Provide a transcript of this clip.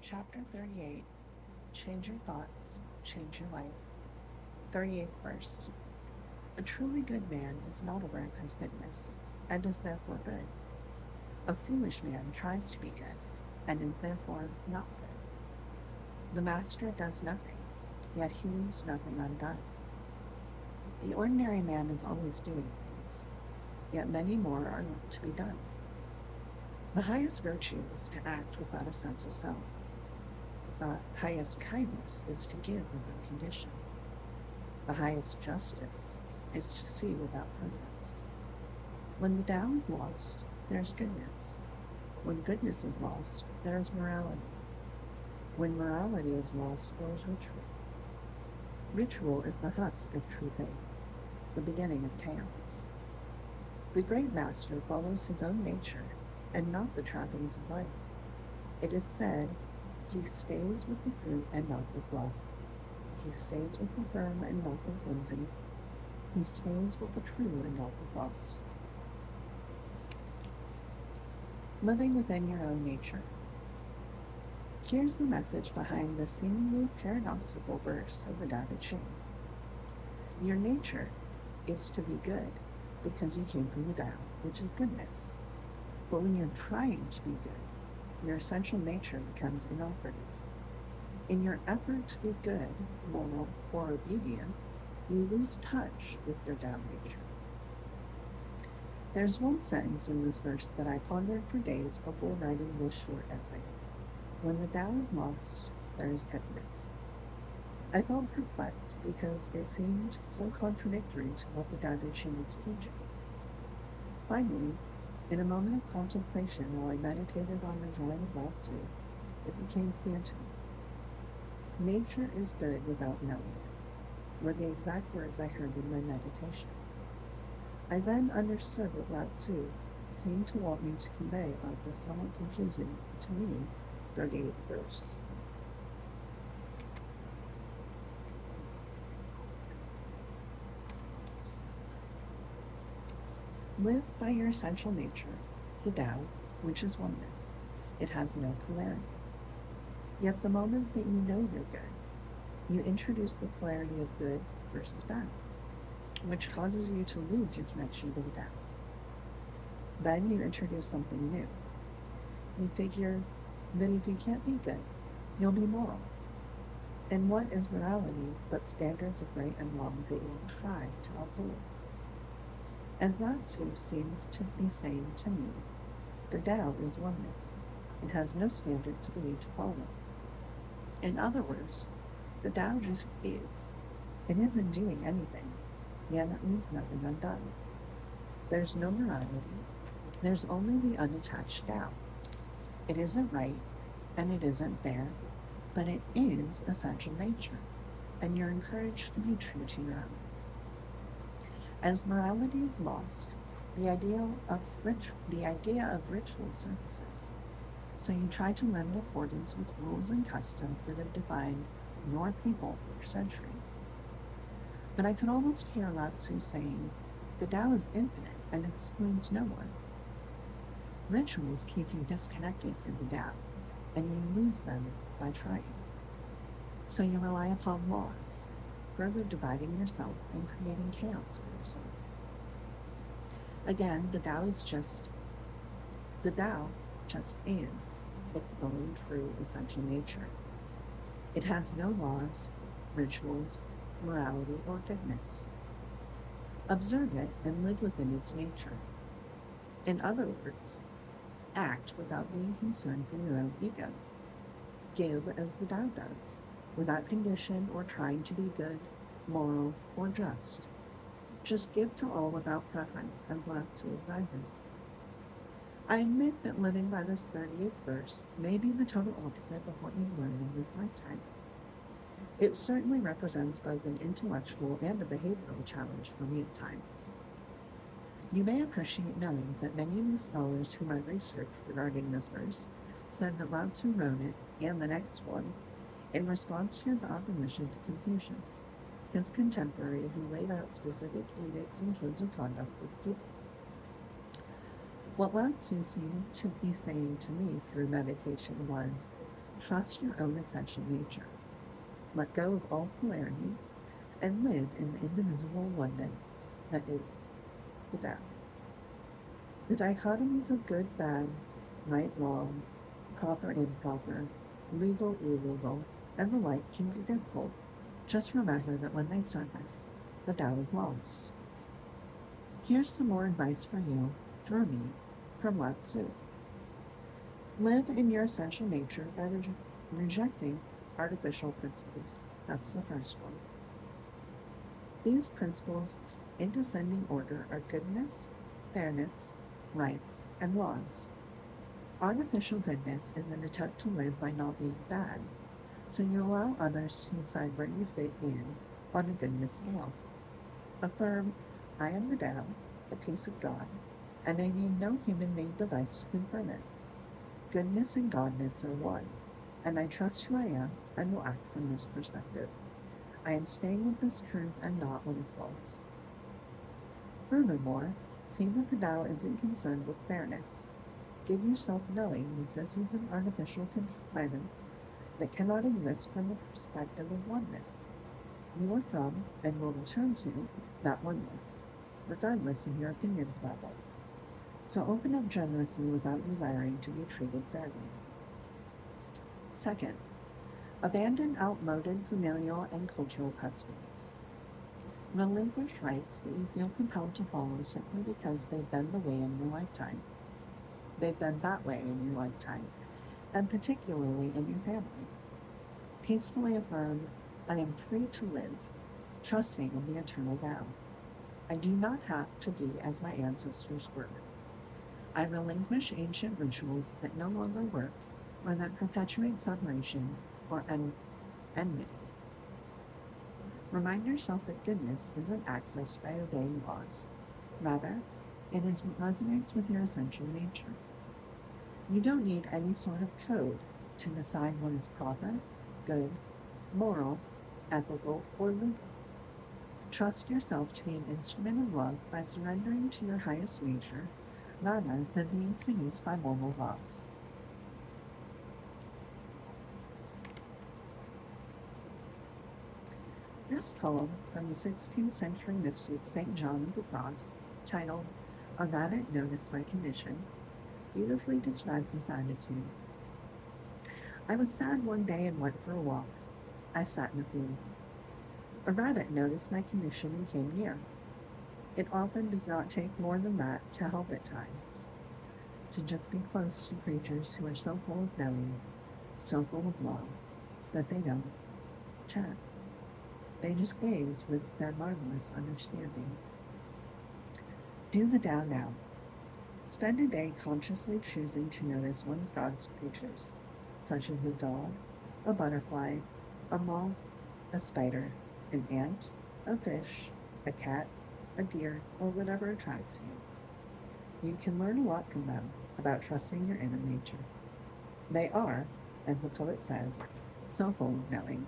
Chapter 38. Change your thoughts, change your life. 38th verse. A truly good man is not aware of his goodness, and is therefore good. A foolish man tries to be good, and is therefore not good. The master does nothing, yet he leaves nothing undone. The ordinary man is always doing things, yet many more are left to be done. The highest virtue is to act without a sense of self. The highest kindness is to give without condition. The highest justice is to see without preference. When the Tao is lost, there is goodness. When goodness is lost, there is morality. When morality is lost, there is ritual. Ritual is the husk of true faith, the beginning of chaos. The great master follows his own nature and not the trappings of life. It is said, he stays with the fruit and not the fluff. He stays with the firm and not the flimsy. He stays with the true and not the false. Living within your own nature. Here's the message behind the seemingly paradoxical verse of the Tao Te Ching. Your nature is to be good because you came from the Tao, which is goodness. But when you're trying to be good, your essential nature becomes inoperative. In your effort to be good, moral, or obedient, you lose touch with your Tao nature. There's one sentence in this verse that I pondered for days before writing this short essay. When the Tao is lost, there is goodness. I felt perplexed because it seemed so contradictory to what the Tao Te Ching is teaching. Finally, in a moment of contemplation while I meditated on the joy of Lao Tzu, it became clear to me. Nature is good without knowing it, were the exact words I heard in my meditation. I then understood what Lao Tzu seemed to want me to convey about the somewhat confusing, to me, 38th verse. Live by your essential nature, the Tao, which is oneness. It has no polarity. Yet the moment that you know you're good, you introduce the polarity of good versus bad, which causes you to lose your connection to the Tao. Then you introduce something new. You figure that if you can't be good, you'll be moral. And what is morality but standards of right and wrong that you'll try to uphold? As Lao Tzu seems to be saying to me, the Tao is oneness. It has no standards for you to follow. In other words, the Tao just is. It isn't doing anything, yet it leaves nothing undone. There's no morality. There's only the unattached Tao. It isn't right, and it isn't fair, but it is essential nature, and you're encouraged to be true to your own. As morality is lost, the idea of ritual surfaces. So you try to live in accordance with rules and customs that have defined your people for centuries. But I could almost hear Lao Tzu saying, the Tao is infinite and excludes no one. Rituals keep you disconnected from the Tao, and you lose them by trying. So you rely upon laws, further dividing yourself and creating chaos for yourself. Again, the Tao just is its own true essential nature. It has no laws, rituals, morality, or goodness. Observe it and live within its nature. In other words, act without being concerned for your own ego. Give as the Tao does, without condition or trying to be good, moral, or just. Just give to all without preference, as Lao Tzu advises. I admit that living by this 38th verse may be the total opposite of what you've learned in this lifetime. It certainly represents both an intellectual and a behavioral challenge for me at times. You may appreciate knowing that many of the scholars whom I researched regarding this verse said that Lao Tzu wrote it, and the next one, in response to his opposition to Confucius, his contemporary who laid out specific edicts and codes of conduct for the people. What Lao Tzu seemed to be saying to me through meditation was, Trust your own essential nature. Let go of all polarities and live in the indivisible oneness that is the Tao. The dichotomies of good, bad, right, wrong, proper, improper, legal, illegal, and the like can be difficult. Just remember that when they surface, the Tao is lost. Here's some more advice for you through me from Lao Tzu. Live in your essential nature by rejecting artificial principles. That's the first one. These principles, in descending order, are goodness, fairness, rights, and laws. Artificial goodness is an attempt to live by not being bad, so you allow others to decide where you fit in on a goodness scale. Affirm, I am the Tao, the peace of God, and I need no human-made device to confirm it. Goodness and godness are one, and I trust who I am and will act from this perspective. I am staying with this truth and not what is false. Furthermore, see that the Tao isn't concerned with fairness. Give yourself knowing that this is an artificial contrivance that cannot exist from the perspective of oneness. You are from, and will return to, that oneness, regardless of your opinions about it. So open up generously without desiring to be treated fairly. Second, abandon outmoded familial and cultural customs. Relinquish rights that you feel compelled to follow simply because they've been the way in your lifetime. They've been that way in your lifetime, and particularly in your family. Peacefully affirm, I am free to live, trusting in the eternal Tao. I do not have to be as my ancestors were. I relinquish ancient rituals that no longer work or that perpetuate separation or enmity. Remind yourself that goodness isn't accessed by obeying laws. Rather, it resonates with your essential nature. You don't need any sort of code to decide what is proper, good, moral, ethical, or legal. Trust yourself to be an instrument of love by surrendering to your highest nature rather than being seduced by moral laws. This poem from the 16th century mystic St. John of the Cross, titled A Rabbit Noticed My Condition, beautifully describes this attitude. I was sad one day and went for a walk. I sat in a field. A rabbit noticed my condition and came near. It often does not take more than that to help at times. To just be close to creatures who are so full of knowing, so full of love, that they don't chat. They just gaze with their marvelous understanding. Do the Tao now. Spend a day consciously choosing to notice one of God's creatures, such as a dog, a butterfly, a moth, a spider, an ant, a fish, a cat, a deer, or whatever attracts you. You can learn a lot from them about trusting your inner nature. They are, as the poet says, so full of knowing.